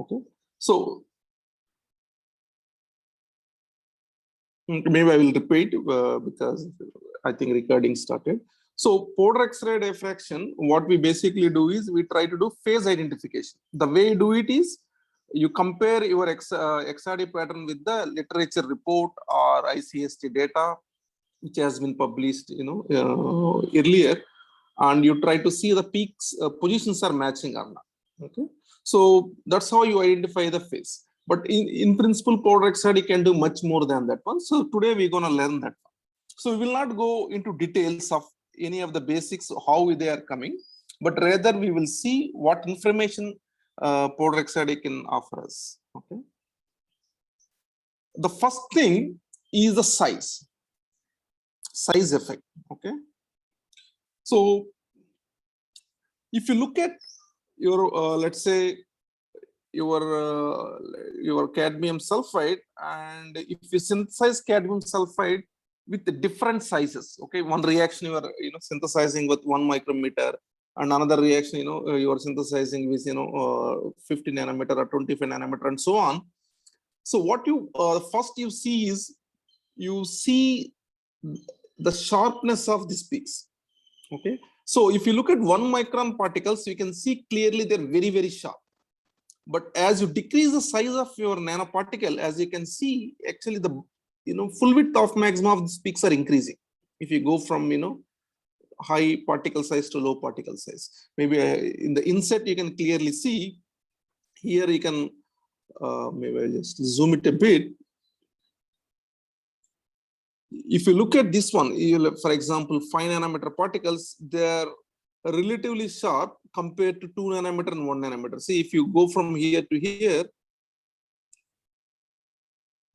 Okay, so maybe I will repeat because I think recording started. So powder X-ray diffraction, what we basically do is we try to do phase identification. The way you do it is you compare your XRD pattern with the literature report or ICST data, which has been published, earlier, and you try to see the peaks positions are matching or not. Okay, so that's how you identify the phase. But in principle, powder XRD can do much more than that one. So today we're going to learn that one. So we will not go into details of any of the basics, how they are coming, but rather we will see what information powder XRD can offer us. Okay. The first thing is the size effect. Okay. So if you look at your, let's say, your cadmium sulfide, and if you synthesize cadmium sulfide with the different sizes, okay, one reaction you are synthesizing with 1 micrometer, and another reaction you are synthesizing with 50 nanometer or 25 nanometer and so on. So what you first you see is the sharpness of these peaks. Okay, so if you look at 1 micron particles, you can see clearly they're very, very sharp. But as you decrease the size of your nanoparticle, as you can see, actually the full width of maximum of these peaks are increasing. If you go from high particle size to low particle size, maybe in the inset you can clearly see. Here you can maybe I'll just zoom it a bit. If you look at this one, for example, 5 nanometer particles, they're relatively sharp compared to 2 nanometer and 1 nanometer. See, if you go from here to here,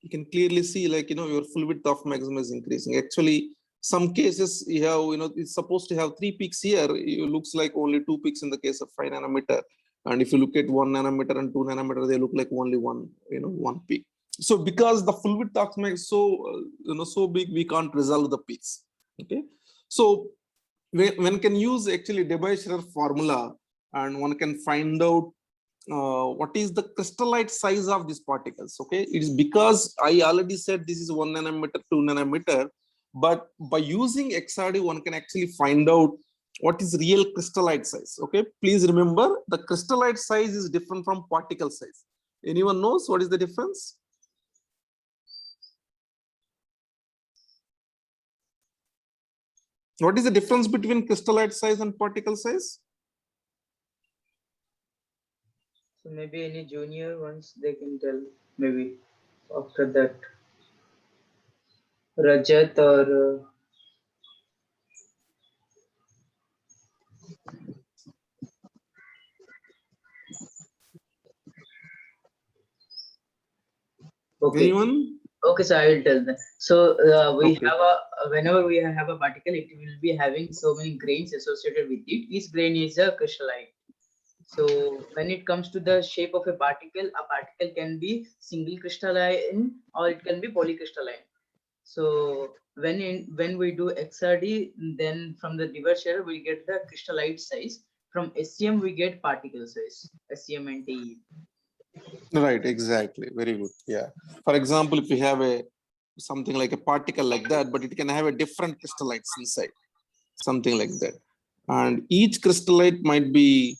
you can clearly see, like, your full width of maximum is increasing. Actually, some cases you have, it's supposed to have 3 peaks here. It looks like only 2 peaks in the case of 5 nanometer. And if you look at 1 nanometer and 2 nanometer, they look like only one peak. So because the full width of maximum is so, so big, we can't resolve the peaks. Okay. So one can use actually Debye-Scherrer formula, and one can find out what is the crystallite size of these particles. Okay, it is because I already said this is 1 nanometer, 2 nanometer, but by using XRD, one can actually find out what is real crystallite size. Okay, please remember the crystallite size is different from particle size. Anyone knows what is the difference? What is the difference between crystallite size and particle size? So maybe any junior ones they can tell. Maybe after that, Rajat or okay. Anyone? Okay, so I will tell them. So we Okay. have whenever we have a particle, it will be having so many grains associated with it. Each grain is a crystallite. So when it comes to the shape of a particle can be single crystalline or it can be polycrystalline. So when we do XRD, then from the Debye-Scherrer we get the crystallite size. From SEM we get particle size, SEM and TE. Right, exactly. Very good. Yeah. For example, if you have something like a particle like that, but it can have a different crystallites inside, something like that. And each crystallite might be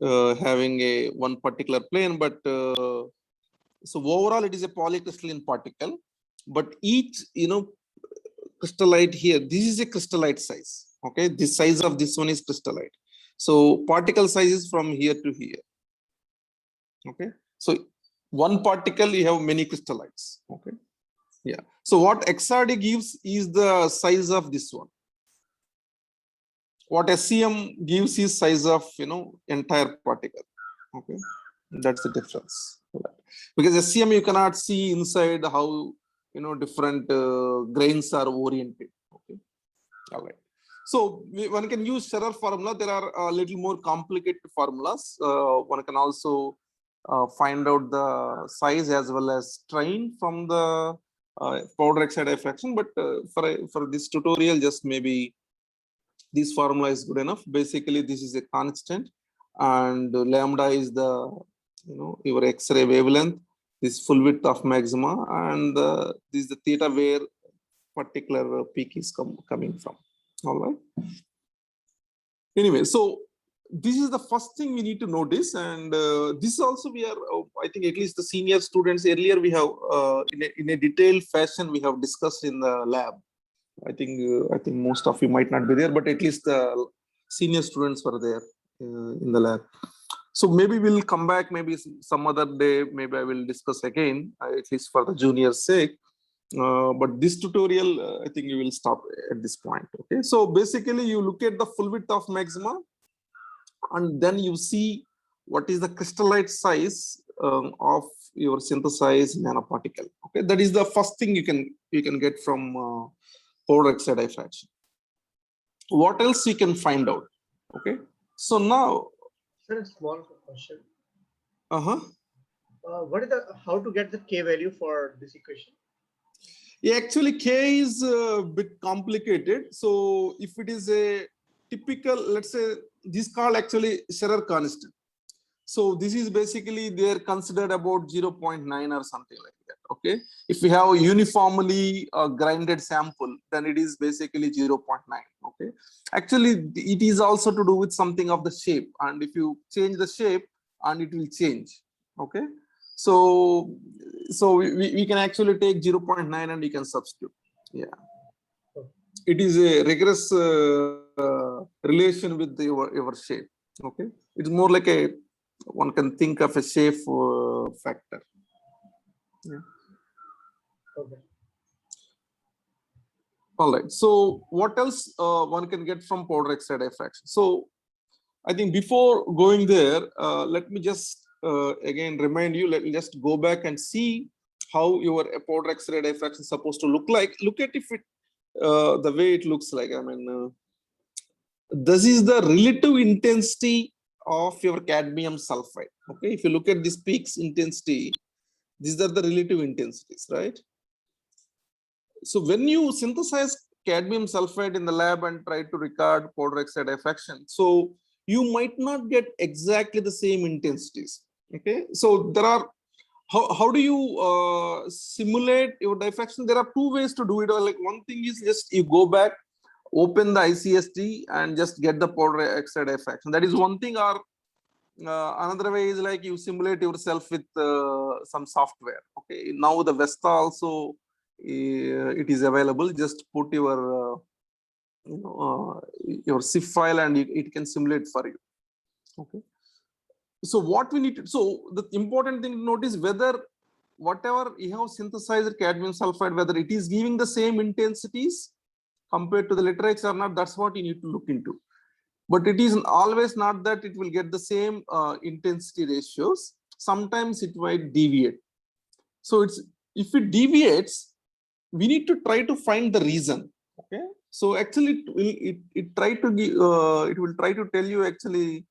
having a one particular plane, but so overall it is a polycrystalline particle. But each crystallite here, this is a crystallite size. Okay, the size of this one is crystallite. So particle size is from here to here. Okay, so one particle you have many crystallites. Okay, yeah. So what XRD gives is the size of this one. What SEM gives is size of entire particle. Okay, that's the difference. Because SEM you cannot see inside how different grains are oriented. Okay, all right. So one can use Scherrer formula. There are a little more complicated formulas. One can also find out the size as well as strain from the powder oxide diffraction. But for this tutorial, just maybe this formula is good enough. Basically, this is a constant, and lambda is the your X-ray wavelength, this full width of maxima, and this is the theta where particular peak is coming from. All right. Anyway, so this is the first thing we need to notice, and this also we are, I think at least the senior students earlier we have in a detailed fashion we have discussed in the lab. I think most of you might not be there, but at least the senior students were there in the lab. So maybe we'll come back maybe some other day. Maybe I will discuss again, at least for the junior's sake. But this tutorial, I think you will stop at this point. Okay. So basically, you look at the full width of maxima, and then you see what is the crystallite size of your synthesized nanoparticle. Okay, that is the first thing you can get from powder oxide diffraction. What else you can find out? Okay, so now, Sir, a small question. what Is how to get the K value for this equation? Yeah, actually K is a bit complicated. So if it is a typical, let's say this called actually Scherer constant. So this is basically they're considered about 0.9 or something like that. Okay. If we have a uniformly grinded sample, then it is basically 0.9. Okay. Actually, it is also to do with something of the shape. And if you change the shape, and it will change. Okay. So we can actually take 0.9 and we can substitute. Yeah. It is a rigorous relation with your shape. Okay. It's more like one can think of a shape factor. Yeah. Okay. All right. So what else one can get from powder oxide diffraction? So I think before going there, let me just again remind you. Let me just go back and see how your powder oxide diffraction is supposed to look like. Look at if it the way it looks like. I mean, this is the relative intensity of your cadmium sulfide. Okay, if you look at this peak's intensity, these are the relative intensities, right? So when you synthesize cadmium sulfide in the lab and try to record powder oxide diffraction, so you might not get exactly the same intensities. Okay, so there are how do you simulate your diffraction? There are two ways to do it. Or like one thing is just you go back, open the ICST and just get the powder oxide diffraction. That is one thing. Or another way is like you simulate yourself with some software. Okay, now the Vesta also it is available. Just put your your zip file and it can simulate for you. Okay. So what we need to, so the important thing to note is whether whatever you have synthesized cadmium sulfide, whether it is giving the same intensities compared to the literature or not, that's what you need to look into. But it is always not that it will get the same intensity ratios. Sometimes it might deviate. So it's if it deviates, we need to try to find the reason. Okay. So actually, it will try to tell you actually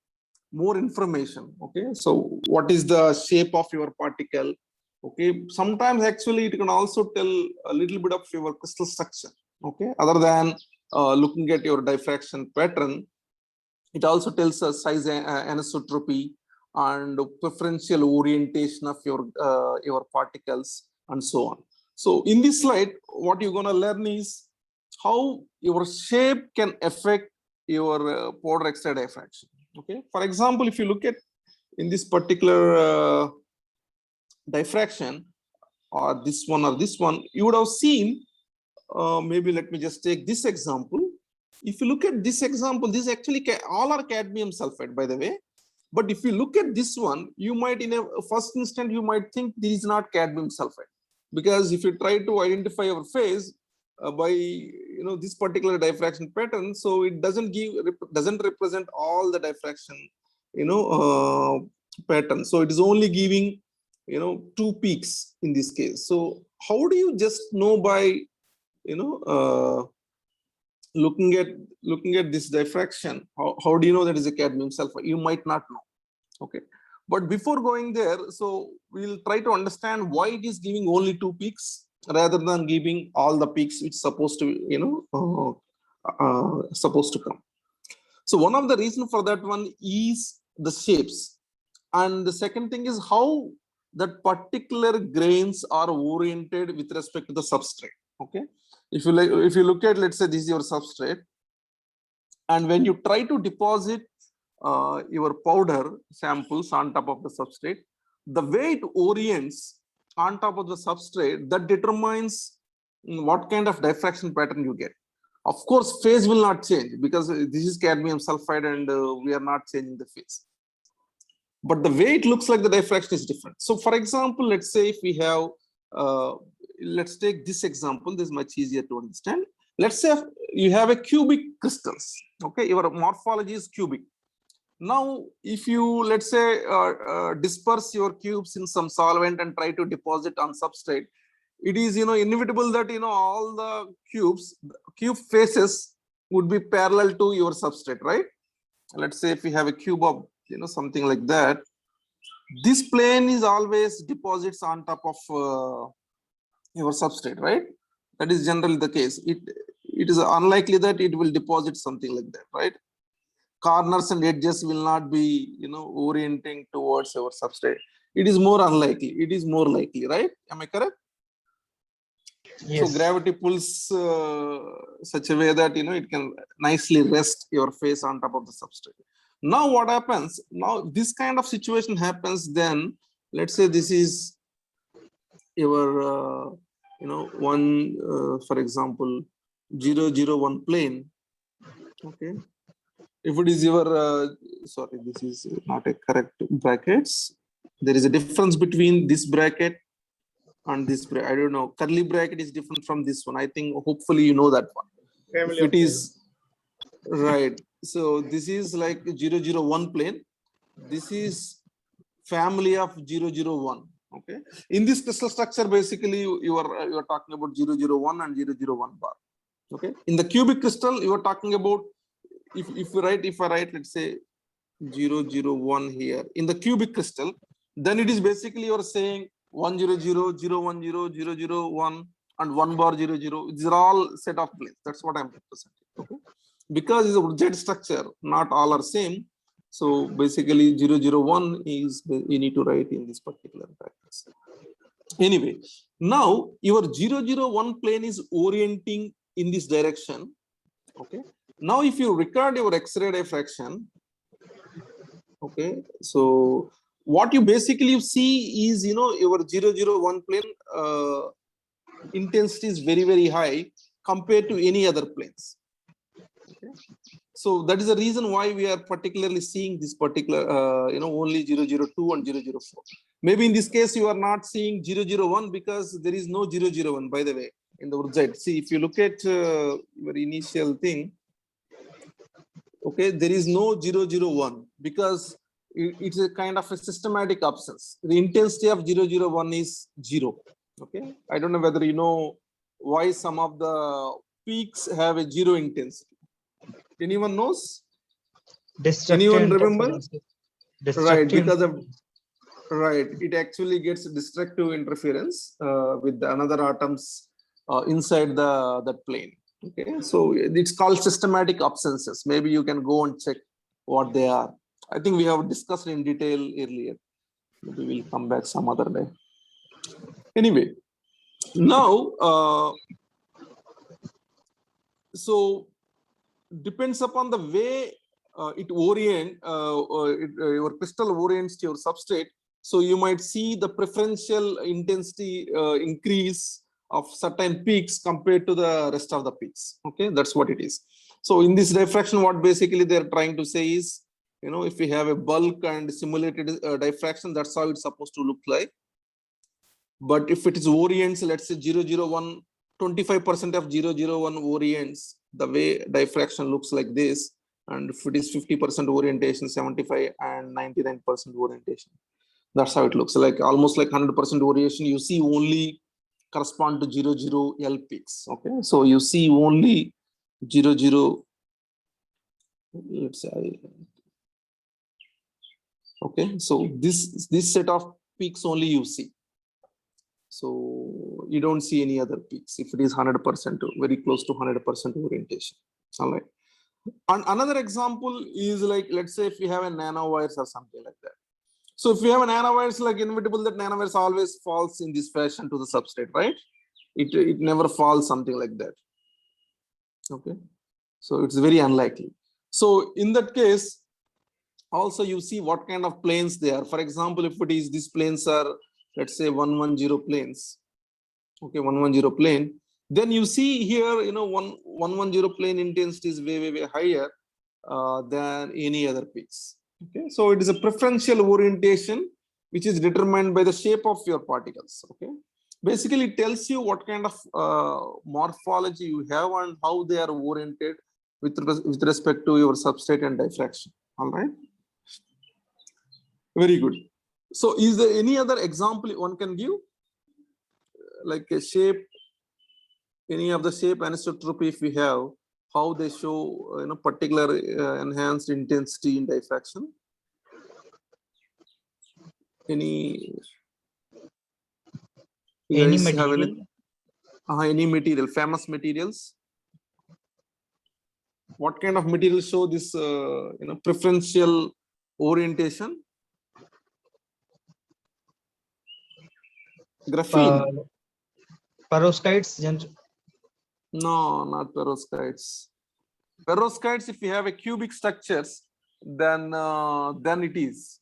more information. Okay. So what is the shape of your particle? Okay. Sometimes actually it can also tell a little bit of your crystal structure. Okay. Other than looking at your diffraction pattern, it also tells us size anisotropy and preferential orientation of your particles and so on. So in this slide, what you're going to learn is how your shape can affect your powder oxide diffraction. Okay. For example, if you look at in this particular diffraction, or this one, you would have seen. Maybe let me just take this example. If you look at this example, this actually all are cadmium sulfide, by the way. But if you look at this one, you might, in a first instant, you might think this is not cadmium sulfide, because if you try to identify your phase by this particular diffraction pattern, so it doesn't represent all the diffraction pattern. So it is only giving two peaks in this case. So how do you just know by looking at this diffraction, how do you know that is a cadmium sulfide? You might not know. Okay, but before going there, so we'll try to understand why it is giving only two peaks rather than giving all the peaks which supposed to supposed to come. So one of the reasons for that one is the shapes. And the second thing is how that particular grains are oriented with respect to the substrate. Okay, if you look at, let's say this is your substrate, and when you try to deposit your powder samples on top of the substrate, the way it orients on top of the substrate, that determines what kind of diffraction pattern you get. Of course, phase will not change because this is cadmium sulfide and we are not changing the phase. But the way it looks like the diffraction is different. So for example, let's say if we have, let's take this example, this is much easier to understand. Let's say you have a cubic crystals, okay, your morphology is cubic. Now, if you, let's say, disperse your cubes in some solvent and try to deposit on substrate, it is, inevitable that, all the cube faces would be parallel to your substrate, right? Let's say if we have a cube of, something like that, this plane is always deposits on top of your substrate, right? That is generally the case. It is unlikely that it will deposit something like that, right? Corners and edges will not be, orienting towards our substrate. It is more unlikely. It is more likely, right? Am I correct? Yes. So gravity pulls such a way that, it can nicely rest your face on top of the substrate. Now what happens? Now this kind of situation happens then, let's say this is your, one, for example, 001 plane, okay? If it is your, sorry, this is not a correct brackets. There is a difference between this bracket and this bracket. I don't know, curly bracket is different from this one. I think hopefully you know that one. Family If of it is, right. So this is like 001 plane. This is family of 001. Okay. In this crystal structure, basically you are talking about 001 and 001 bar. Okay. In the cubic crystal, you are talking about, if I write, let's say 001 here in the cubic crystal, then it is basically you're saying 100, 010, 001 and 1 bar 00. These are all set of planes. That's what I'm representing. Okay. Because it's a Z structure, not all are same. So basically 001 is you need to write in this particular brackets. Anyway, now your 001 plane is orienting in this direction. Okay. Now if you record your X-ray diffraction, okay, so what you basically see is, your 001 plane intensity is very, very high compared to any other planes. Okay. So that is the reason why we are particularly seeing this particular, only 002 and 004. Maybe in this case, you are not seeing 001 because there is no 001, by the way, in the Z. See, if you look at your initial thing, okay, there is no 001 because it's a kind of a systematic absence. The intensity of 001 is 0. Okay, I don't know whether you know why some of the peaks have a 0 intensity. Anyone knows? Anyone remember? Right, because of it actually gets destructive interference with the another atoms inside that plane. Okay, so it's called systematic absences. Maybe you can go and check what they are. I think we have discussed in detail earlier. Maybe we'll come back some other day. Anyway, now, so depends upon the way it orient, your crystal orients to your substrate. So you might see the preferential intensity increase of certain peaks compared to the rest of the peaks. Okay, that's what it is. So in this diffraction, what basically they're trying to say is, if we have a bulk and simulated diffraction, that's how it's supposed to look like. But if it is orients, let's say 001, 25% of 001 orients, the way diffraction looks like this. And if it is 50% orientation, 75 and 99% orientation, that's how it looks like. Almost like 100% orientation, you see only correspond to 00L peaks. Okay, so you see only 00. Let's say, okay, so this set of peaks only you see. So you don't see any other peaks if it is 100%, very close to 100% orientation. All right. And another example is like, let's say if we have a nanowires or something like that. So if you have a nanovirus like inevitable, that nanovirus always falls in this fashion to the substrate, right? It never falls something like that. Okay, so it's very unlikely. So in that case, also you see what kind of planes they are. For example, if it is these planes are, let's say 110 planes. Okay, 110 plane. Then you see here, 110 plane intensity is way higher than any other peaks. Okay, so it is a preferential orientation which is determined by the shape of your particles. Okay, basically it tells you what kind of morphology you have and how they are oriented with respect to your substrate and diffraction. All right, very good. So is there any other example one can give, like a shape, any of the shape anisotropy if we have, how they show particular enhanced intensity in diffraction? Any material? Any material, famous materials? What kind of material show this preferential orientation? Graphene. Perovskites? No, not perovskites. Perovskites, if you have a cubic structures, then it is.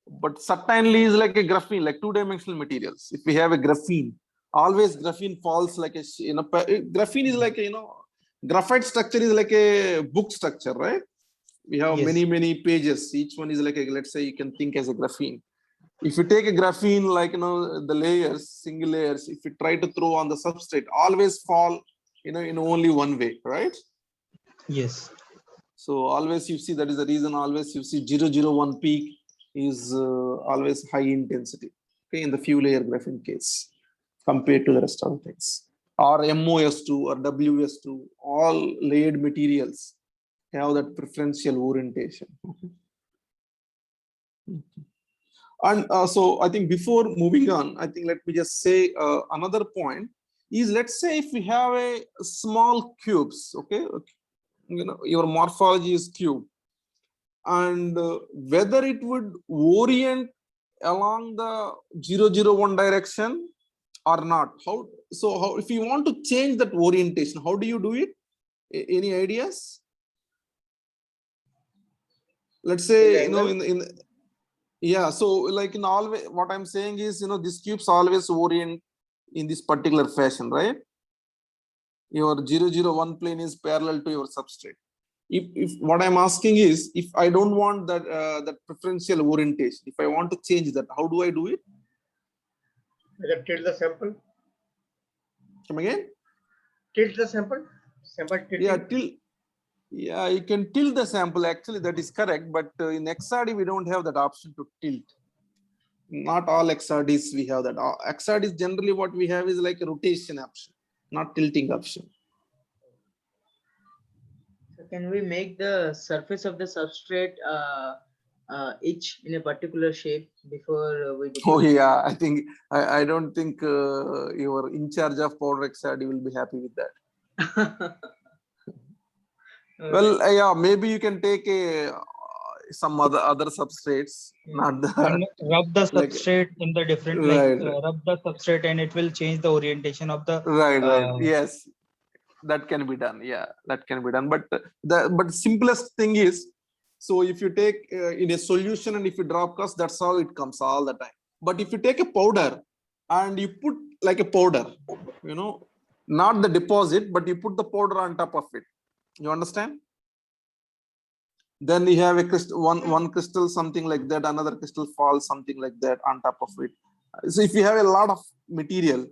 But certainly is like a graphene, like two-dimensional materials. If we have a graphene, always graphene falls like a, graphene is like a, graphite structure is like a book structure, right? We have Yes. many pages. Each one is like a, let's say you can think as a graphene. If you take a graphene, like, the layers, single layers, if you try to throw on the substrate, always fall, in only one way, right? Yes. So always you see, that is the reason always you see 001 peak is always high intensity, okay, in the few layer graphene case compared to the rest of the things. Or MOS2 or WS2, all layered materials have that preferential orientation. Okay. And so I think before moving on, I think let me just say another point is, let's say if we have a small cubes, okay, your morphology is cube, and whether it would orient along the 001 direction or not. How if you want to change that orientation, how do you do it? Any ideas? Let's say, yeah, so like in always, what I'm saying is, these cubes always orient in this particular fashion, right? Your 001 plane is parallel to your substrate. If what I'm asking is, if I don't want that that preferential orientation, if I want to change that, how do I do it? Either tilt the sample. Come again? Tilt the sample. Sample tilting. Yeah, tilt. Yeah, you can tilt the sample. Actually, that is correct. But in XRD, we don't have that option to tilt. Not all XRDs we have that. XRDs generally what we have is like a rotation option, not tilting option. So can we make the surface of the substrate itch in a particular shape before we Oh deposit? yeah, I think I don't think your in charge of powder XRD will be happy with that. Well, yeah, maybe you can take some other substrates, not the And rub the like, substrate in the different, right, rub the substrate and it will change the orientation of the. right. Yes, that can be done. Yeah, that can be done. But but simplest thing is, so if you take in a solution and if you drop cost, that's how it comes all the time. But if you take a powder and you put like a powder, not the deposit, but you put the powder on top of it. You understand? Then you have a crystal, one crystal, something like that, another crystal falls, something like that on top of it. So if you have a lot of material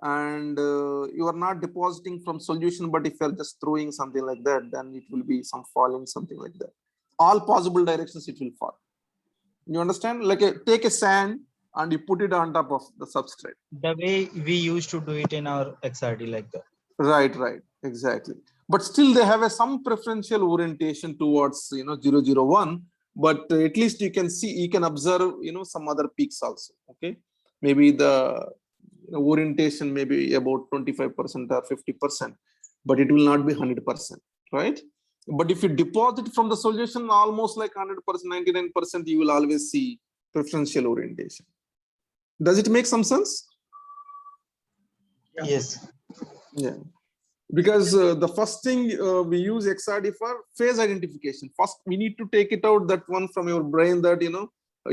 and you are not depositing from solution, but if you're just throwing something like that, then it will be some falling, something like that. All possible directions it will fall. You understand? Like take a sand and you put it on top of the substrate. The way we used to do it in our XRD, like that. Right, exactly. But still they have some preferential orientation towards 001, but at least you can see, you can observe some other peaks also. Okay, maybe the orientation may be about 25% or 50%, but it will not be 100%, right? But if you deposit from the solution almost like 100%, 99%, you will always see preferential orientation. Does it make some sense? Yes. Yeah. Because the first thing we use XRD for phase identification. First, we need to take it out, that one from your brain, that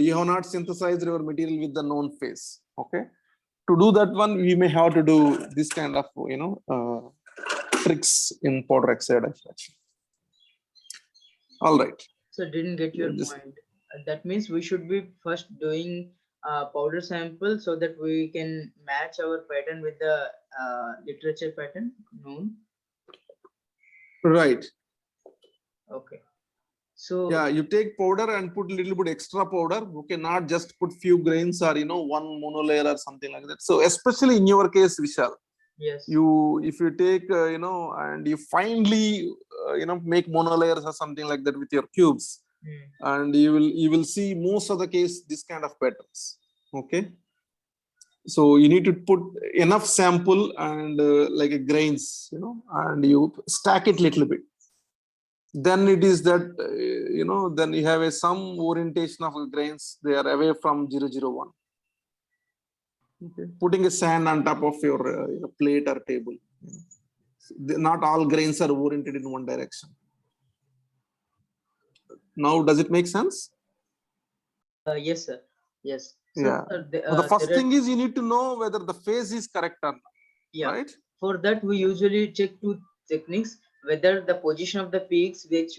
you have not synthesized your material with the known phase. Okay. To do that one, we may have to do this kind of tricks in powder oxide diffraction. All right. So didn't get your Just- point. That means we should be first doing powder sample so that we can match our pattern with the literature pattern known. Right. Okay. So Yeah, you take powder and put a little bit extra powder. Okay, not just put few grains or one monolayer or something like that. So especially in your case, Vishal, yes. if you take and you finely make monolayers or something like that with your cubes, and you will see most of the case this kind of patterns. Okay, so you need to put enough sample and like a grains, and you stack it little bit. Then it is that then you have some orientation of grains, they are away from 001. Okay. Putting a sand on top of your plate or table. Not all grains are oriented in one direction. Now, does it make sense? Yes, sir. Yes. So, Yeah. The first thing is you need to know whether the phase is correct or not. Yeah. Right? For that, we usually check two techniques: whether the position of the peaks which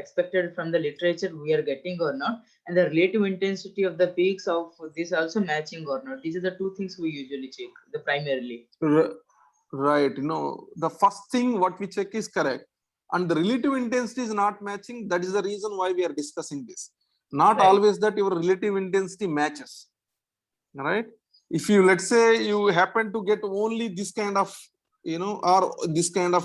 expected from the literature we are getting or not, and the relative intensity of the peaks of this also matching or not. These are the two things we usually check, the primarily. Right. The first thing what we check is correct, and the relative intensity is not matching. That is the reason why we are discussing this. Not Right. always that your relative intensity matches. Right? If you, let's say, you happen to get only this kind of, or this kind of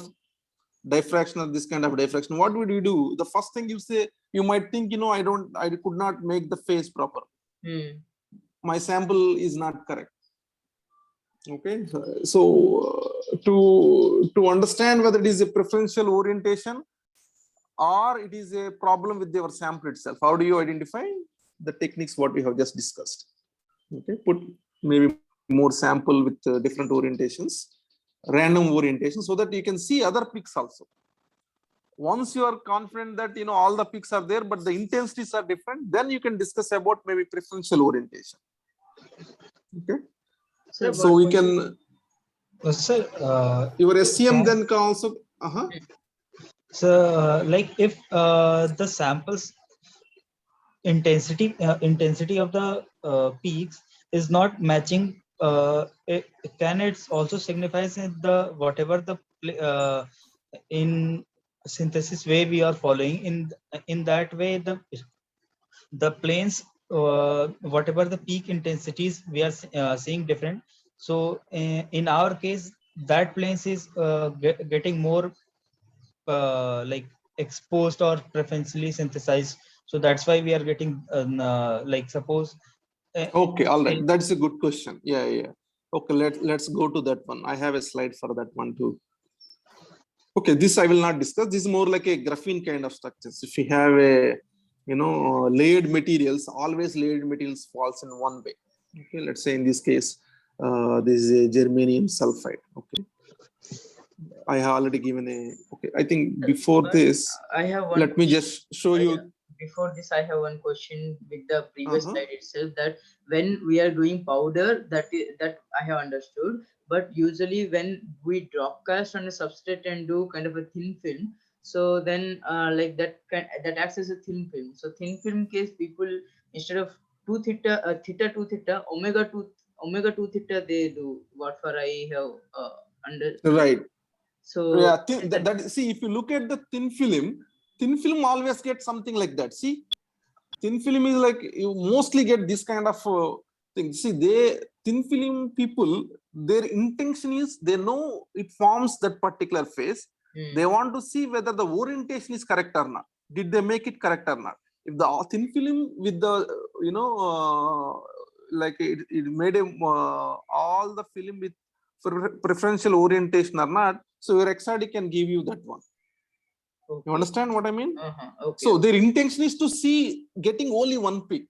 diffraction or this kind of diffraction, what would you do? The first thing you say, you might think, I could not make the phase proper. My sample is not correct. Okay, so to understand whether it is a preferential orientation or it is a problem with your sample itself, how do you identify? The techniques what we have just discussed. Okay, put maybe more sample with different orientations, random orientation, so that you can see other peaks also. Once you are confident that all the peaks are there but the intensities are different, then you can discuss about maybe preferential orientation. Okay, Sir, so we can Sir, your SCM then can also so like if the samples intensity of the peaks is not matching, can it also signifies in the whatever the in synthesis way we are following, in that way the planes, whatever the peak intensities we are seeing different. So in our case, that planes is getting more like exposed or preferentially synthesized. So that's why we are getting like suppose. Okay, all right. That's a good question. Yeah. Okay, let's go to that one. I have a slide for that one too. Okay, this I will not discuss. This is more like a graphene kind of structures. If you have a layered materials, always layered materials falls in one way. Okay, let's say in this case, this is a germanium sulfide. Okay, I have already given a. Okay, I think before this, I have one. Let me just show you. Before this, I have one question with the previous slide itself, that when we are doing powder, that I have understood. But usually when we drop cast on a substrate and do kind of a thin film, so then like that acts as a thin film. So thin film case, people instead of 2 theta, theta 2 theta, omega 2 theta, they do what for I have Right. So yeah, see, if you look at the thin film always gets something like that. See, thin film is like you mostly get this kind of thing. See, thin film people, their intention is they know it forms that particular phase. They want to see whether the orientation is correct or not. Did they make it correct or not? If the thin film with the like it made all the film with preferential orientation or not, so your XRD can give you that one. Okay. You understand what I mean? Okay. So their intention is to see getting only one peak.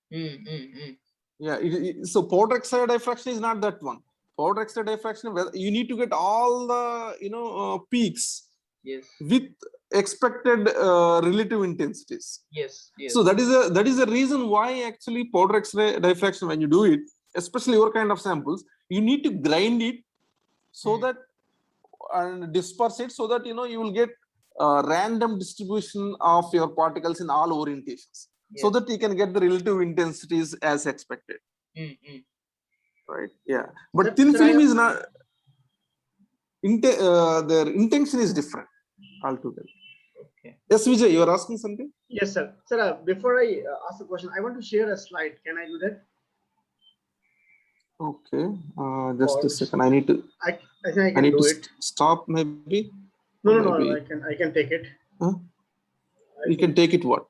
Yeah, so powder oxide diffraction is not that one. Powder oxide diffraction, you need to get all the peaks Yes. with expected relative intensities. Yes. Yes. So that is a reason why actually powder X-ray diffraction, when you do it, especially your kind of samples, you need to grind it so that and disperse it so that you will get random distribution of your particles in all orientations, so Yes. that you can get the relative intensities as expected. Right? Yeah, but Sir, thin sir, I film have- is not. Their intention is different altogether. Okay. Yes, Vijay, you are asking something. Yes, sir. Sir, before I ask the question, I want to share a slide. Can I do that? Okay, just Or a second. I need to. I think I I can need do to it. stop maybe. No, Or no, no. maybe I can take it. Huh? I You think- can take it. What?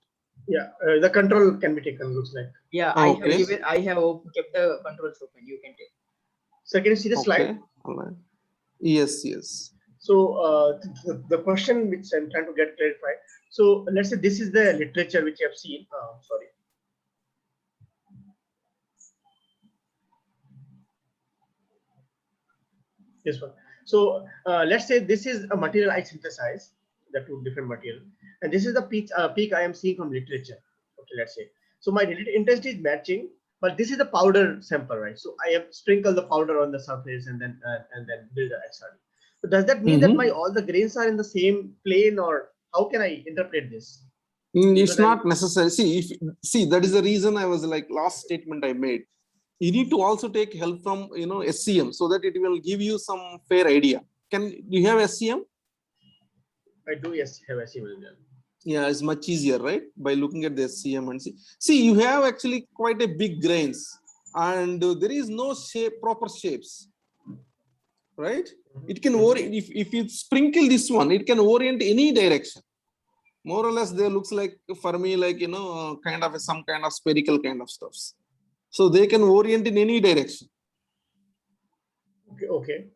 Yeah, the control can be taken. Looks like. Yeah, Okay. I have kept the controls open. You can take. So can you see the slide? Okay. All right. Yes. Yes. So the question which I'm trying to get clarified. So let's say this is the literature which I've seen. Sorry. This one. So let's say this is a material I synthesize, the two different material, and this is the peak I am seeing from literature. Okay, let's say. So my relative intensity is matching, but this is the powder sample, right? So I have sprinkled the powder on the surface and then build the XRD. So does that mean that my all the grains are in the same plane, or how can I interpret this? It's So then- not necessary. See, that is the reason I was like last statement I made. You need to also take help from SCM so that it will give you some fair idea. Can you have SCM? I do, yes, have a similar. Yeah, it's much easier, right? By looking at the SCM and see. See, you have actually quite a big grains, and there is no proper shapes, right? It can orient if you sprinkle this one, it can orient any direction. More or less, they looks like for me like kind of some kind of spherical kind of stuffs. So they can orient in any direction. Okay, okay.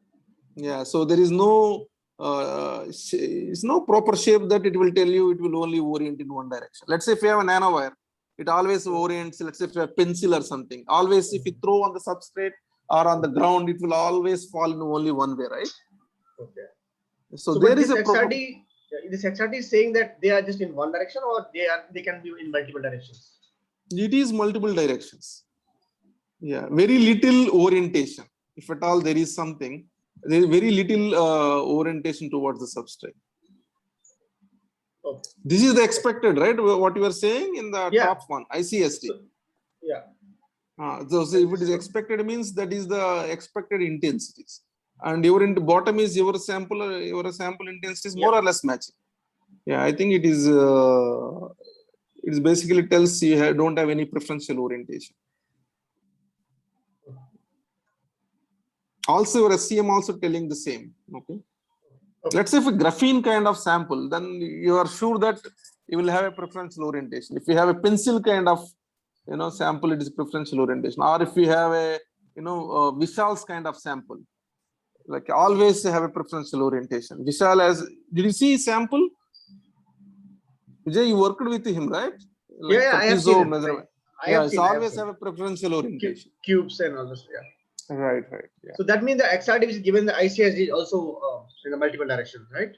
Yeah, so there is no it's no proper shape that it will tell you it will only orient in one direction. Let's say if you have a nanowire, it always orients. Let's say if you have a pencil or something, always if you throw on the substrate or on the ground, it will always fall in only one way, right? Okay. So, So there but is a proper. this XRD is saying that they are just in one direction, or they can be in multiple directions. It is multiple directions. Yeah, very little orientation. If at all there is something, there is very little orientation towards the substrate. Okay. This is the expected, right? What you are saying in the Yeah. top one, ICST. So, yeah. So if it is expected means that is the expected intensities, and your bottom is your sample intensity is more or less matching. Yeah, I think it is. It is basically tells you don't have any preferential orientation. Also, your SCM also telling the same. Okay. Let's say if a graphene kind of sample, then you are sure that you will have a preferential orientation. If you have a pencil kind of sample, it is preferential orientation. Or if you have a Vishal's kind of sample, like always have a preferential orientation. Vishal did you see his sample? Vijay, you worked with him, right? Like Yeah, for I have piezo seen it. measurement. I Yeah, have it's seen, I have always seen. have a preferential orientation. Cubes and all this. Yeah. Right. Yeah. So that means the XRD is given the ICSD is also in the multiple directions, right?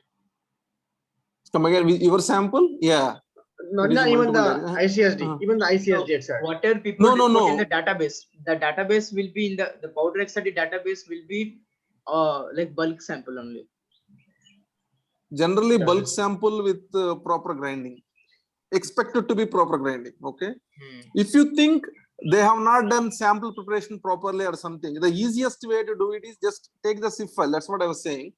Come again with your sample? Yeah. Not It is even the multiple ICSD, even the ICSD XRD. Whatever people No, report in no. the database will be in the powder XRD database will be like bulk sample only. Generally, Got bulk it. sample with proper grinding. Expected to be proper grinding. Okay. If you think they have not done sample preparation properly or something, the easiest way to do it is just take the zip file. That's what I was saying.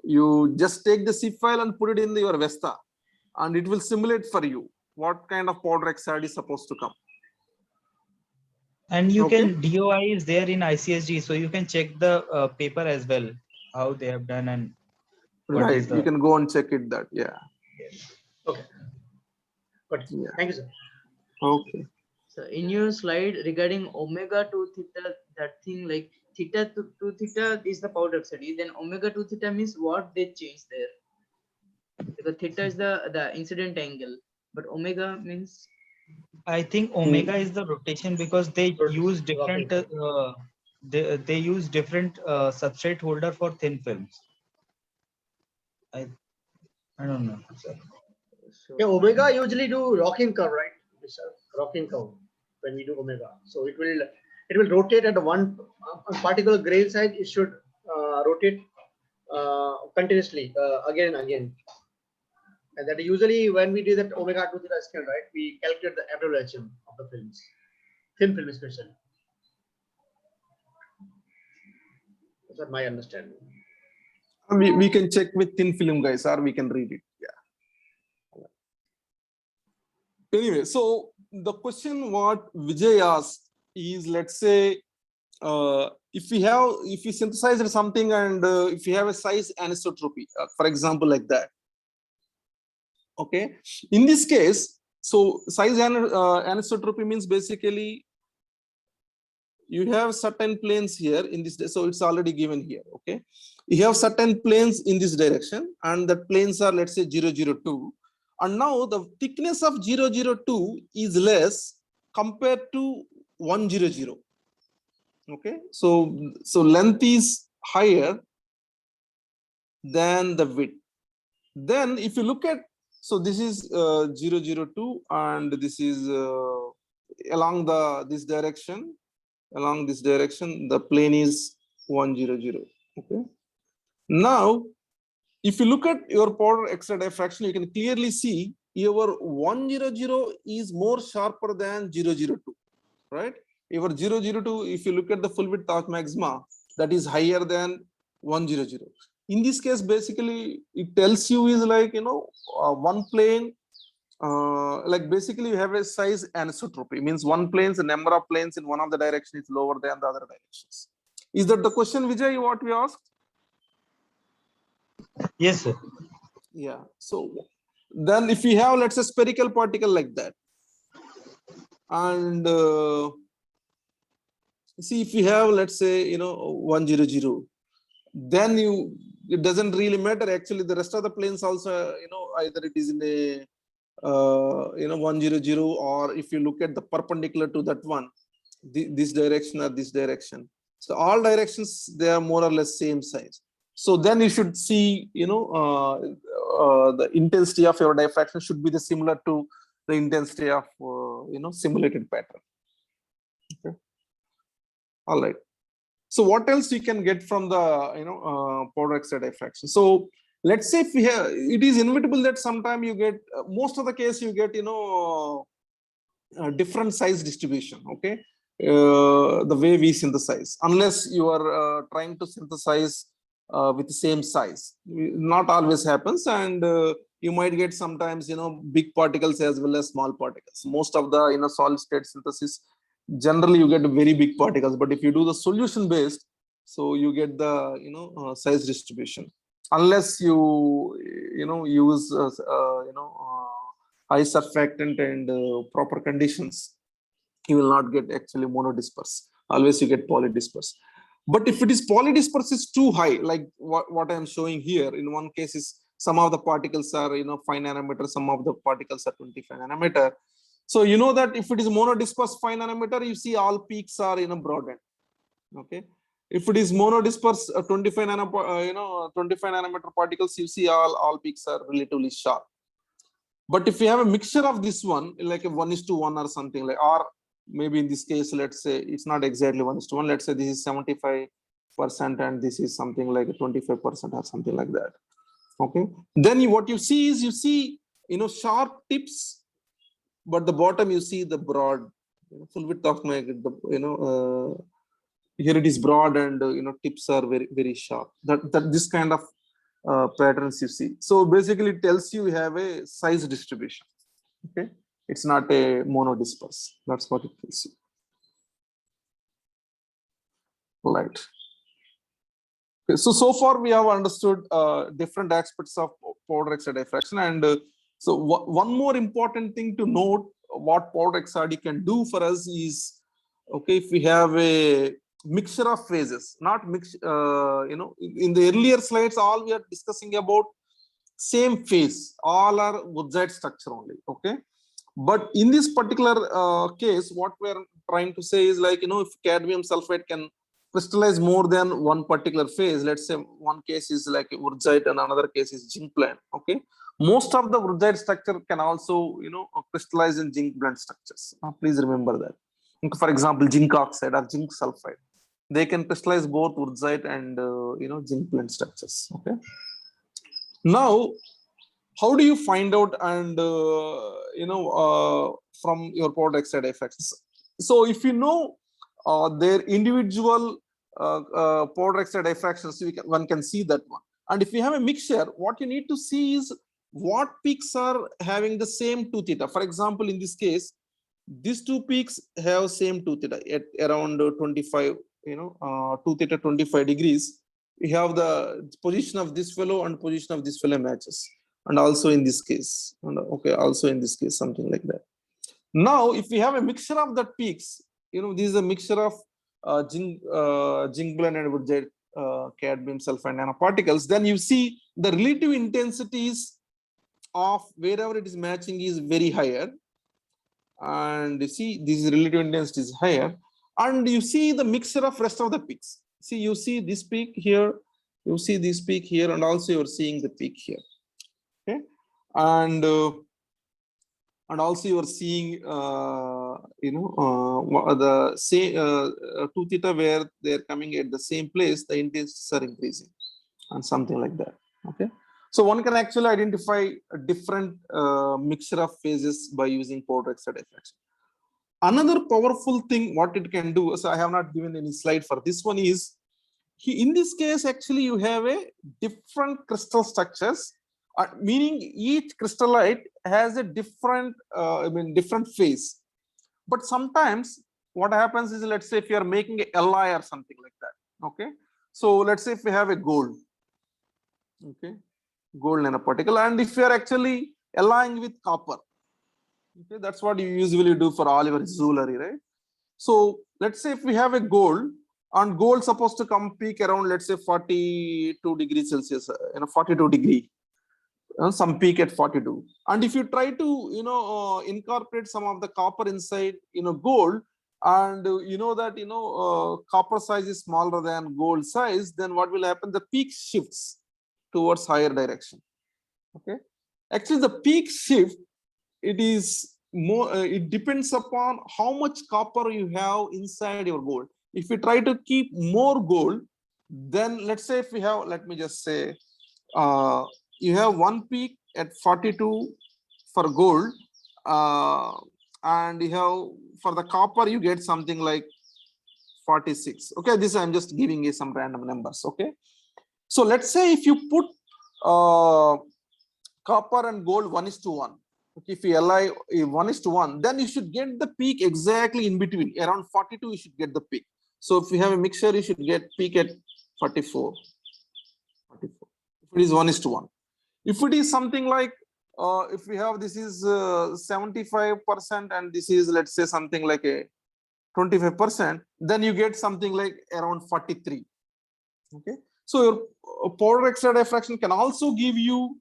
You just take the zip file and put it in your Vesta, and it will simulate for you what kind of powder XRD is supposed to come. And you Okay. can DOI is there in ICSG, so you can check the paper as well, how they have done and what Right. is You can go and check it that. Yeah. Okay. But Yeah. thank you, sir. Okay. So in your slide regarding omega 2 theta, that thing like theta to theta is the powder XRD. Then omega 2 theta means what they change there. Because theta is the incident angle, but omega means I think omega is the rotation because they use different they use different substrate holder for thin films. I don't know. Yeah, omega usually do rocking curve, right? This rocking curve when we do omega. So it will rotate at one particular grain size. It should rotate continuously again and again. And that usually when we do that omega to theta scale, right? We calculate the FWHM of the films, thin film especially. That's what my understanding. We can check with thin film guys, or we can read it. Yeah. Anyway, so the question what Vijay asked is, let's say, if we synthesize something and if you have a size anisotropy, for example, like that. Okay, in this case, so size anisotropy means basically you have certain planes here in this, so it's already given here. Okay, you have certain planes in this direction, and the planes are, let's say, 0, 0, 2, and now the thickness of 0, 0, 2 is less compared to 1, 0, 0. Okay, so length is higher than the width. Then if you look at, so this is 0, 0, 2, and this is along this direction. Along this direction, the plane is 1, 0, 0. Okay. Now, if you look at your powder X-ray diffraction, you can clearly see your 1, 0, 0 is more sharper than 0, 0, 2, right? Your 0, 0, 2, if you look at the full width of magma, that is higher than 1, 0, 0. In this case, basically, it tells you is like, one plane, like basically you have a size anisotropy, means one plane's the number of planes in one of the direction is lower than the other directions. Is that the question, Vijay, what we asked? Yes, sir. Yeah. So then if we have, let's say, spherical particle like that, and see if we have, let's say, 1, 0, 0, then it doesn't really matter. Actually, the rest of the planes also, either it is in a 1, 0, 0, or if you look at the perpendicular to that one, this direction or this direction. So all directions, they are more or less same size. So then you should see, the intensity of your diffraction should be similar to the intensity of, simulated pattern. Okay. All right. So what else you can get from the, powder X-ray diffraction? So let's say if we have, it is inevitable that sometime you get, most of the case you get, different size distribution. Okay. The way we synthesize, unless you are trying to synthesize with the same size, not always happens, and you might get sometimes big particles as well as small particles. Most of the solid state synthesis, generally you get very big particles, but if you do the solution based, so you get the size distribution, unless you use high surfactant and proper conditions, you will not get actually monodisperse. Always you get polydisperse. But if it is polydisperse is too high, like what I am showing here, in one case is some of the particles are 5 nanometer, some of the particles are 25 nanometer. So you know that if it is monodisperse 5 nanometer, you see all peaks are broadened. Okay. If it is monodisperse 25 nanometer particles, you see all peaks are relatively sharp. But if you have a mixture of this one, like a 1:1 or something like, or maybe in this case, let's say it's not exactly 1:1. Let's say this is 75% and this is something like 25% or something like that. Okay. Then what you see is sharp tips, but the bottom you see the broad, full width of my, here it is broad and tips are very, very sharp. That this kind of patterns you see. So basically it tells you have a size distribution. Okay. It's not a monodisperse. That's what it tells you. Right. Okay. So far we have understood different aspects of powder X-ray diffraction, and so one more important thing to note what powder XRD can do for us is, okay, if we have a mixture of phases, not mix, in the earlier slides, all we are discussing about same phase, all are Woodside structure only. Okay. But in this particular case, what we're trying to say is like, if cadmium sulfide can crystallize more than one particular phase, let's say one case is like wurtzite and another case is zinc blende. Okay, most of the wurtzite structure can also crystallize in zinc blende structures. Please remember that. For example, zinc oxide or zinc sulfide, they can crystallize both wurtzite and zinc blende structures. Okay, now how do you find out and from your powder oxide effects? So if you know their individual powder oxide diffractions, one can see that one. And if you have a mixture, what you need to see is what peaks are having the same 2 theta. For example, in this case, these 2 peaks have same 2 theta at around 25, 2 theta 25 degrees. We have the position of this fellow and position of this fellow matches. And also in this case, okay, also in this case, something like that. Now, if we have a mixture of the peaks, this is a mixture of zinc blende and wurtzite cadmium sulfide nanoparticles, then you see the relative intensities of wherever it is matching is very higher. And you see this relative intensity is higher. And you see the mixture of rest of the peaks. See, you see this peak here, you see this peak here, and also you're seeing the peak here. Okay, and also you are seeing the same 2 theta where they are coming at the same place, the intensities are increasing and something like that. Okay, so one can actually identify a different mixture of phases by using powder oxide diffraction. Another powerful thing what it can do, so I have not given any slide for this one, is in this case actually you have a different crystal structures. Meaning each crystallite has a different, different phase. But sometimes what happens is, let's say if you are making a Li or something like that. Okay, so let's say if we have a gold, okay, gold nanoparticle, and if you are actually allying with copper, okay, that's what you usually do for all your jewelry, right? So let's say if we have a gold, and gold supposed to come peak around, let's say 42 degrees Celsius, 42 degree. Some peak at 42, and if you try to incorporate some of the copper inside gold, and that copper size is smaller than gold size, then what will happen? The peak shifts towards higher direction. Okay, actually the peak shift, it is more it depends upon how much copper you have inside your gold. If you try to keep more gold, then let's say if we have, let me just say you have one peak at 42 for gold, and you have for the copper you get something like 46. Okay, this I'm just giving you some random numbers. Okay, so let's say if you put copper and gold 1:1. Okay, if you ally 1:1, then you should get the peak exactly in between. Around 42, you should get the peak. So if you have a mixture, you should get peak at 44. If it is 1:1. If it is something like, if we have this is 75% and this is, let's say, something like a 25%, then you get something like around 43. Okay, so your powder oxide diffraction can also give you,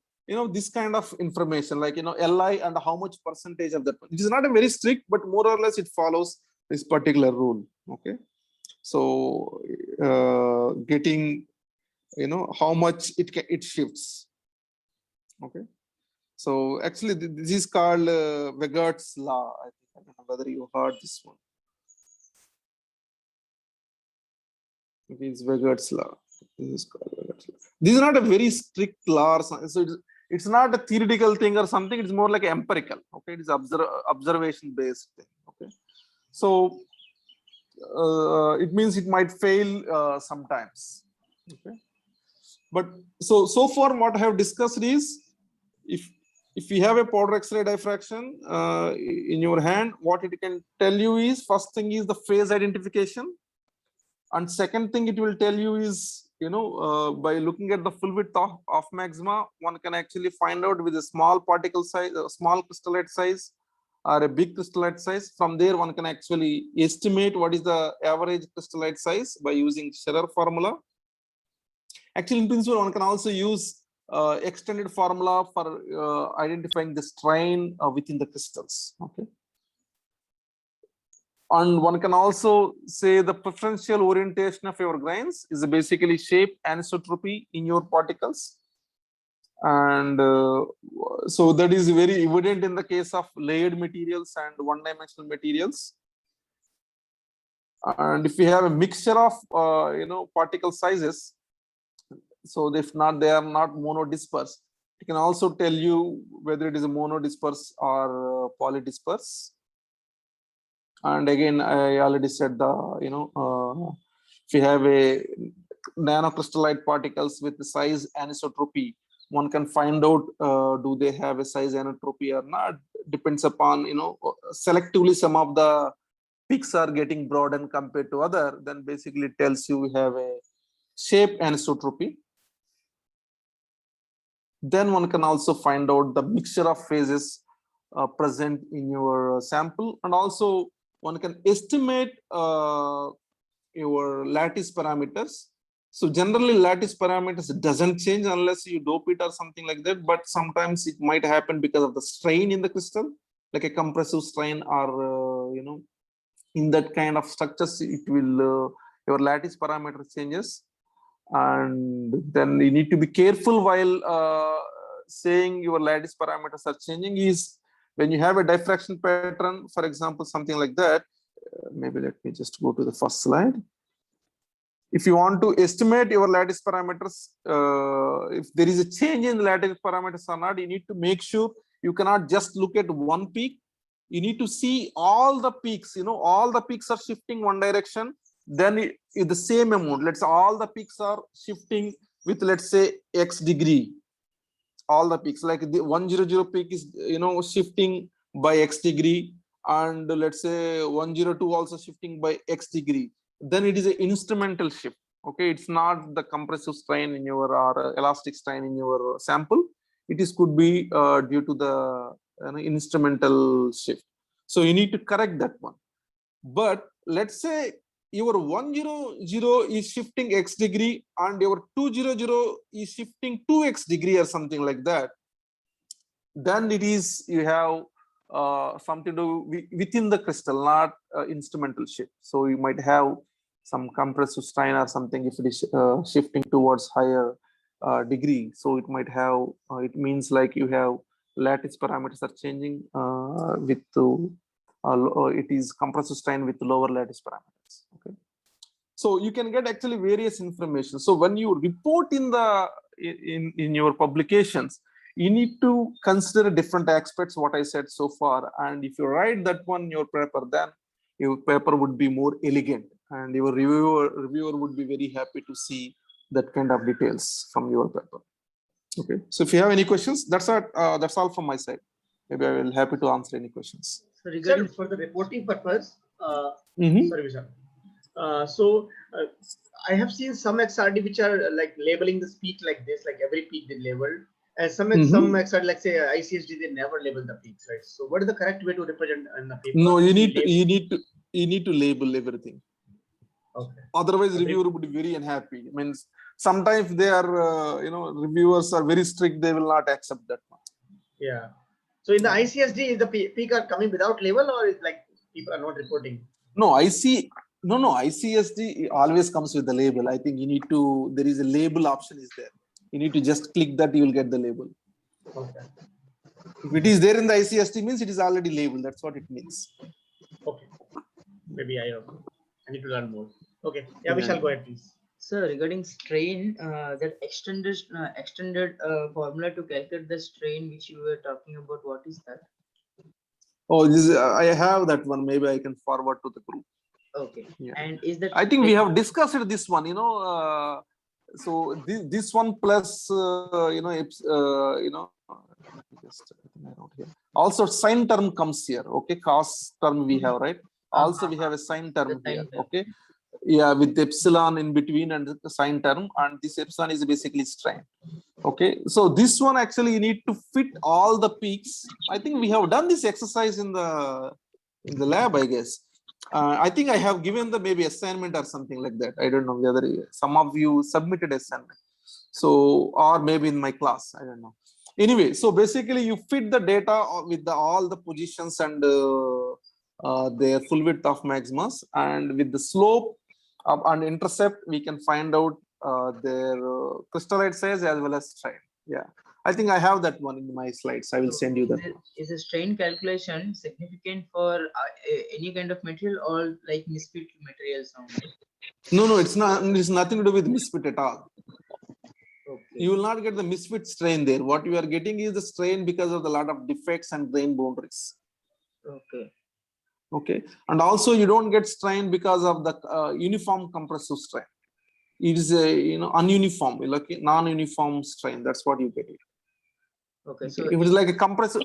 this kind of information, like, Li and how much percentage of that. It is not a very strict, but more or less it follows this particular rule. Okay, so getting, how much it shifts. Okay, so actually this is called Vegert's law. I don't know whether you heard this one. Okay, it's Vegert's law. This is called Vegert's law. This is not a very strict law, so it's not a theoretical thing or something. It's more like empirical. Okay, it is observation based thing. Okay, so it means it might fail sometimes. Okay, but so far what I have discussed is, if you have a powder oxide diffraction in your hand, what it can tell you is, first thing is the phase identification, and second thing it will tell you is, by looking at the full width of maxima, one can actually find out with a small particle size, a small crystallite size or a big crystallite size. From there one can actually estimate what is the average crystallite size by using Scherer formula. Actually, in principle, one can also use extended formula for identifying the strain within the crystals. Okay. And one can also say the preferential orientation of your grains is basically shape anisotropy in your particles. And so that is very evident in the case of layered materials and one-dimensional materials. And if we have a mixture of particle sizes, so if not, they are not monodisperse, it can also tell you whether it is a monodisperse or polydisperse. And again, I already said if you have a nanocrystallite particles with the size anisotropy, one can find out do they have a size anisotropy or not. Depends upon selectively some of the peaks are getting broadened compared to other. Then basically it tells you we have a shape anisotropy. Then one can also find out the mixture of phases present in your sample, and also one can estimate your lattice parameters. So generally lattice parameters doesn't change unless you dope it or something like that, but sometimes it might happen because of the strain in the crystal, like a compressive strain or in that kind of structures, it will your lattice parameter changes. And then you need to be careful while saying your lattice parameters are changing is when you have a diffraction pattern, for example, something like that. Maybe let me just go to the first slide. If you want to estimate your lattice parameters, if there is a change in the lattice parameters or not, you need to make sure you cannot just look at one peak. You need to see all the peaks, all the peaks are shifting one direction. Then the same amount, let's say all the peaks are shifting with, let's say, X degree. All the peaks, like the 100 peak is shifting by X degree, and let's say 102 also shifting by X degree. Then it is an instrumental shift. Okay, it's not the compressive strain in your or elastic strain in your sample. It is could be due to the instrumental shift. So you need to correct that one. But let's say your 100 is shifting X degree and your 200 is shifting 2X degree or something like that. Then it is, you have something to do within the crystal, not instrumental shift. So you might have some compressive strain or something if it is shifting towards higher degree. So it might have, it means like you have lattice parameters are changing with it is compressive strain with lower lattice parameters. Okay, so you can get actually various information. So when you report in the in your publications, you need to consider different aspects what I said so far, and if you write that one in your paper, then your paper would be more elegant and your reviewer would be very happy to see that kind of details from your paper. Okay, so if you have any questions, that's all from my side. Maybe I will happy to answer any questions. So regarding for the reporting purpose, sorry, Vishal. I have seen some XRD which are like labeling this peak like this, like every peak they labeled, and some XRD, like say ICSD, they never label the peaks, right? So what is the correct way to represent in the paper? No, you need to label everything. Okay. Otherwise, reviewer would be very unhappy. I mean, sometimes they are, reviewers are very strict. They will not accept that one. Yeah. So in the ICSD, is the peak are coming without label, or is like people are not reporting? No, ICSD always comes with the label. I think you need to, there is a label option is there. You need to just click that, you will get the label. Okay. If it is there in the ICSD, means it is already labeled. That's what it means. Okay. Maybe I need to learn more. Okay. Yeah, we shall go ahead, please. So regarding strain, that extended formula to calculate the strain which you were talking about, what is that? Oh, this I have that one. Maybe I can forward to the group. Okay. Yeah. And is that? I think we have discussed this one. So this one plus also sine term comes here. Okay, cos term we have, right? Also we have a sine term here. Okay. Yeah, with epsilon in between and the sine term, and this epsilon is basically strain. Okay, so this one actually you need to fit all the peaks. I think we have done this exercise in the lab, I guess. I think I have given the maybe assignment or something like that. I don't know whether some of you submitted assignment. So, or maybe in my class, I don't know. Anyway, so basically you fit the data with all the positions and their full width of maximus, and with the slope and intercept, we can find out their crystallite size as well as strain. Yeah, I think I have that one in my slides. I will send you that. Is a strain calculation significant for any kind of material or like misfit materials only? No, it's not. It's nothing to do with misfit at all. Okay. You will not get the misfit strain there. What you are getting is the strain because of the lot of defects and grain boundaries. Okay. Okay, and also you don't get strain because of the uniform compressive strain. It is a ununiform, like non-uniform strain. That's what you get it. Okay. Okay. So If it is like a compressive,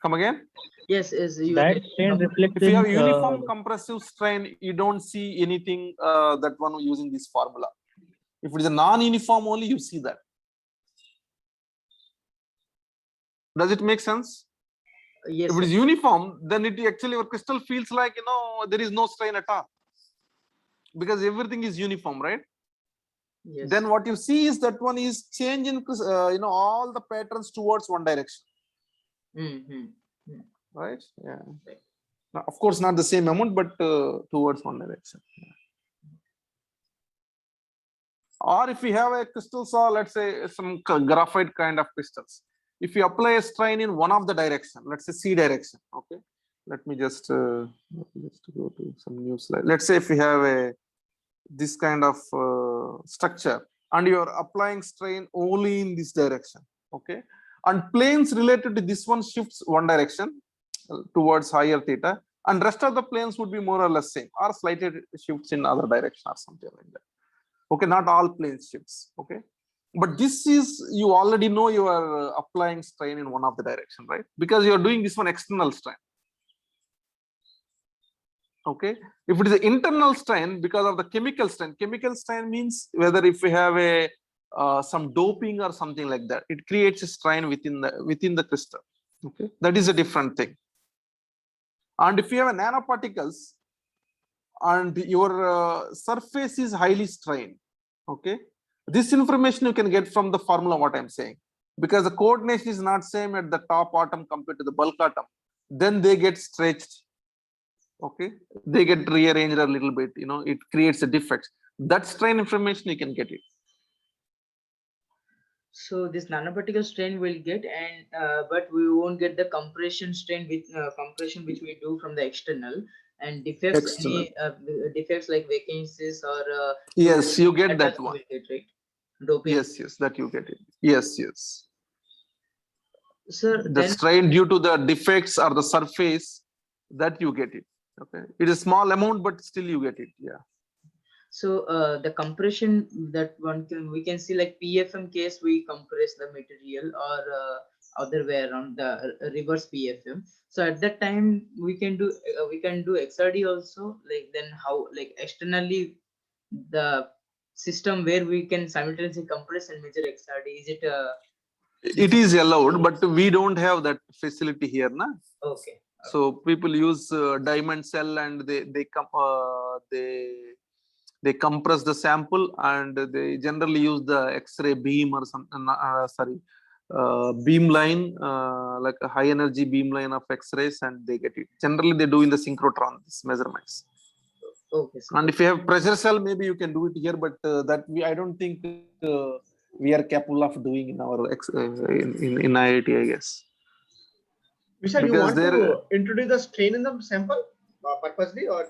come again. yes, is you That get strain reflects If you have in uniform compressive strain, you don't see anything that one using this formula. If it is a non-uniform only, you see that. Does it make sense? yes. If it is uniform, then it actually your crystal feels like there is no strain at all, because everything is uniform, right? Yes. Then what you see is that one is change in all the patterns towards one direction, right? Yeah. Right. Now, of course, not the same amount, but towards one direction. Or if we have a crystal saw, let's say some graphite kind of crystals, if you apply a strain in one of the direction, let's say C direction, okay, let me just go to some new slide. Let's say if we have this kind of structure and you are applying strain only in this direction, okay, and planes related to this one shifts one direction towards higher theta, and rest of the planes would be more or less same, or slightly shifts in other direction or something like that. Okay, not all planes shifts. Okay, but this is, you already know you are applying strain in one of the direction, right? Because you are doing this one external strain. Okay, if it is an internal strain because of the chemical strain means whether if we have a some doping or something like that, it creates a strain within the crystal. Okay, that is a different thing. And if you have a nanoparticles and your surface is highly strained, okay, this information you can get from the formula what I'm saying, because the coordination is not same at the top atom compared to the bulk atom, then they get stretched. Okay, they get rearranged a little bit, it creates a defect. That strain information you can get it. So this nanoparticle strain will get, and but we won't get the compression strain with compression which we do from the external, and defects External. any defects like vacancies or Yes, you get that we one. will get, right? Doping. Yes, that you get it. Yes. Sir, The then strain due to the defects or the surface, that you get it. Okay, it is a small amount, but still you get it. Yeah. so the compression that we can see like PFM case, we compress the material, or other way around, the reverse PFM. So at that time we can do XRD also, like then how, like externally the system where we can simultaneously compress and measure XRD, is it It is allowed, but we don't have that facility here, na? okay? So people use diamond cell and they compress the sample, and they generally use the X-ray beam or something. Beam line, like a high energy beam line of X-rays, and they get it. Generally, they do in the synchrotron these measurements. Okay. And if you have pressure cell, maybe you can do it here, but I don't think we are capable of doing in our in IIT, I guess. Vishal, you want to introduce the strain in the sample purposely, or?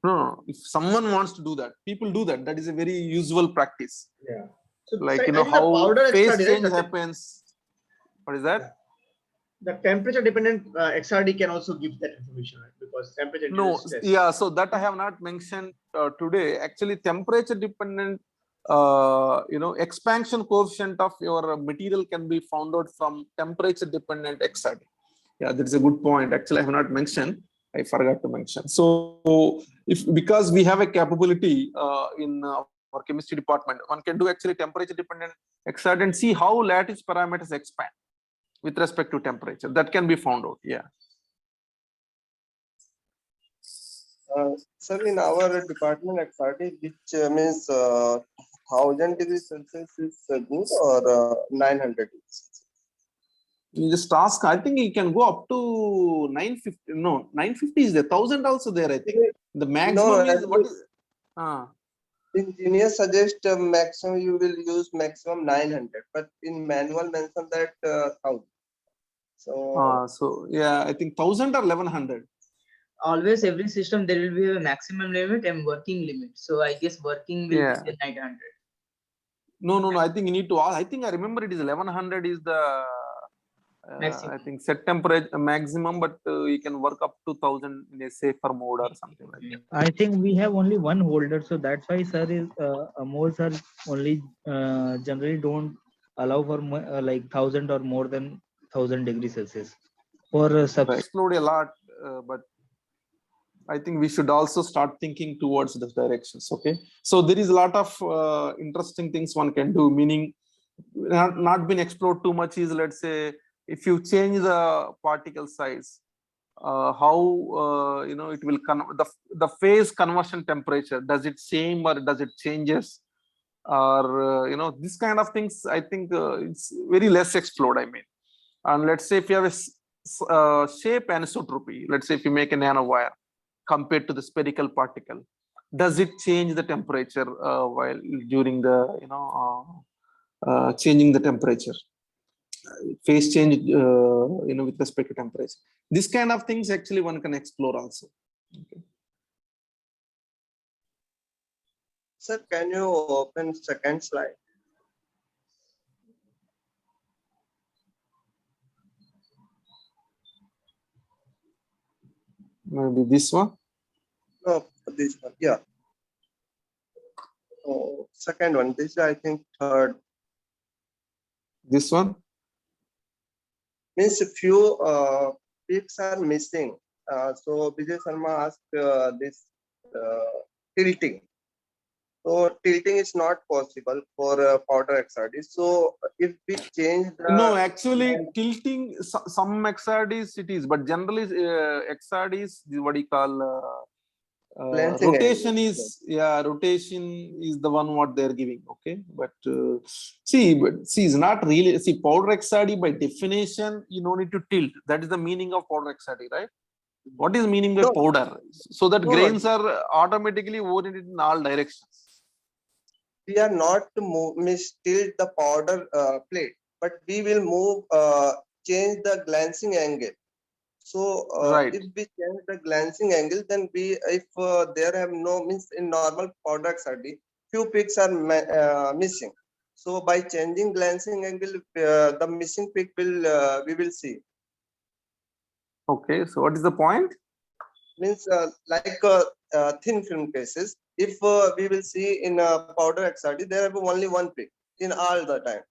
No, if someone wants to do that, people do that. That is a very usual practice. Yeah. So like I think how phase XRD, change right? happens. What is that? Yeah. The temperature dependent XRD can also give that information, right? Because temperature. No, yeah. So that I have not mentioned today. Actually, temperature dependent, expansion coefficient of your material can be found out from temperature dependent XRD. Yeah, that's a good point. Actually, I have not mentioned. I forgot to mention. So, because we have a capability in our chemistry department, one can do actually temperature dependent XRD and see how lattice parameters expand with respect to temperature. That can be found out. Yeah. Sir, in our department XRD, which means 1000 degrees Celsius is good or 900 degrees Celsius? You just ask. I think you can go up to 950. No, 950 is there. 1000 also there. I think the maximum is what is. Engineer suggest maximum you will use maximum 900, but in manual mention that 1000. So yeah, I think 1000 or 1100. Always every system there will be a maximum limit and working limit. So I guess working will Yeah. be say 900. No. I think you need to ask. I think I remember it is 1100 is the I Maximum. think set temperature maximum, but you can work up to 1000 in a safer mode or something like that. I think we have only one holder, so that's why sir is more sir only generally don't allow for like 1000 or more than 1000 degrees Celsius for Explode a lot, but I think we should also start thinking towards the directions. Okay, so there is a lot of interesting things one can do. Meaning, not been explored too much is, let's say, if you change the particle size, how it will the phase conversion temperature, does it same or does it changes, or this kind of things. I think it's very less explored. I mean, and let's say if you have a shape anisotropy, let's say if you make a nanowire compared to the spherical particle, does it change the temperature while during the changing the temperature, phase change with respect to temperature? This kind of things actually one can explore also. Okay. Sir, can you open second slide? Maybe this one. No, this one. Yeah. Oh, second one. This is, I think, third. This one. Means a few peaks are missing. So Vijay Sharma asked this tilting. So tilting is not possible for powder XRD. So if we change the No, actually tilting some XRDs it is, but generally XRDs what you call Glancing rotation angle. is, yeah, rotation is the one what they're giving. Okay, but see, it's not really. See, powder XRD by definition you don't need to tilt. That is the meaning of powder XRD, right? What is meaning by No. powder? So that No. grains are automatically oriented in all directions. We are not to tilt the powder plate, but we will move change the glancing angle. So Right. if we change the glancing angle, then if there have no means in normal powder XRD, few peaks are missing. So by changing glancing angle, the missing peak will we will see. Okay, so what is the point? Means like thin film cases, if we will see in powder XRD, there have only one peak in all the time.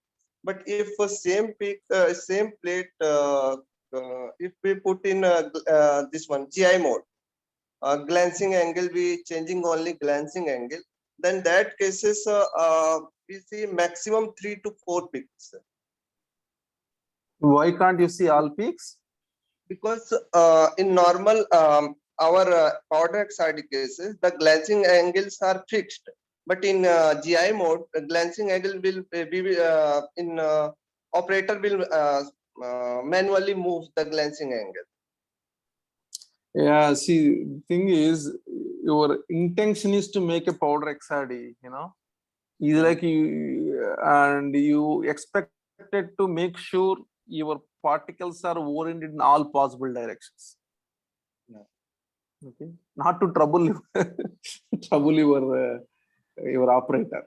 But if same peak, same plate, if we put in this one GI mode, glancing angle, we changing only glancing angle, then that cases we see maximum 3 to 4 peaks. Why can't you see all peaks? Because in normal our powder XRD cases, the glancing angles are fixed. But in GI mode, the glancing angle will be operator will manually move the glancing angle. Yeah, see, the thing is, your intention is to make a powder XRD, is like and you expected to make sure your particles are oriented in all possible directions. Yeah. Okay, not to trouble your operator.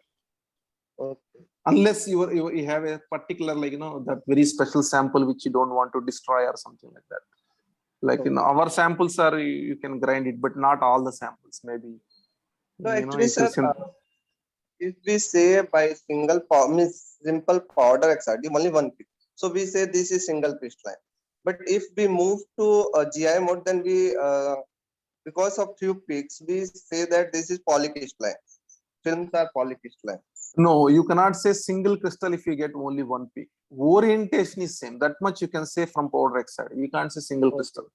Okay. Unless you have a particular, that very special sample which you don't want to destroy or something like that. Like our samples are, you can grind it, but not all the samples. Maybe. So actually, sir, if we say by simple powder XRD, only one peak. So we say this is single crystalline. But if we move to a GI mode, then we because of few peaks, we say that this is polycrystalline. Films are polycrystalline. No, you cannot say single crystal if you get only one peak. Orientation is same. That much you can say from powder XRD. You can't say single crystal.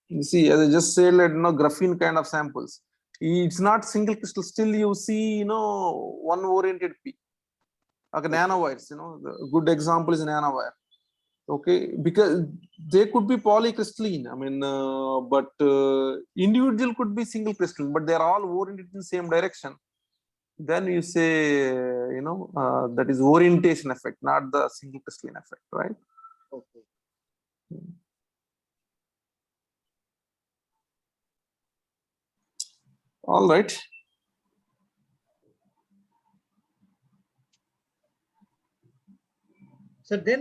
You see, as I just said, graphene kind of samples. It's not single crystal. Still, you see, one oriented peak. Okay, nanowires. The good example is nanowire. Okay, because they could be polycrystalline. I mean, but individual could be single crystalline, but they're all oriented in the same direction. Then you say, that is orientation effect, not the single crystalline effect, right? Okay. All right. So then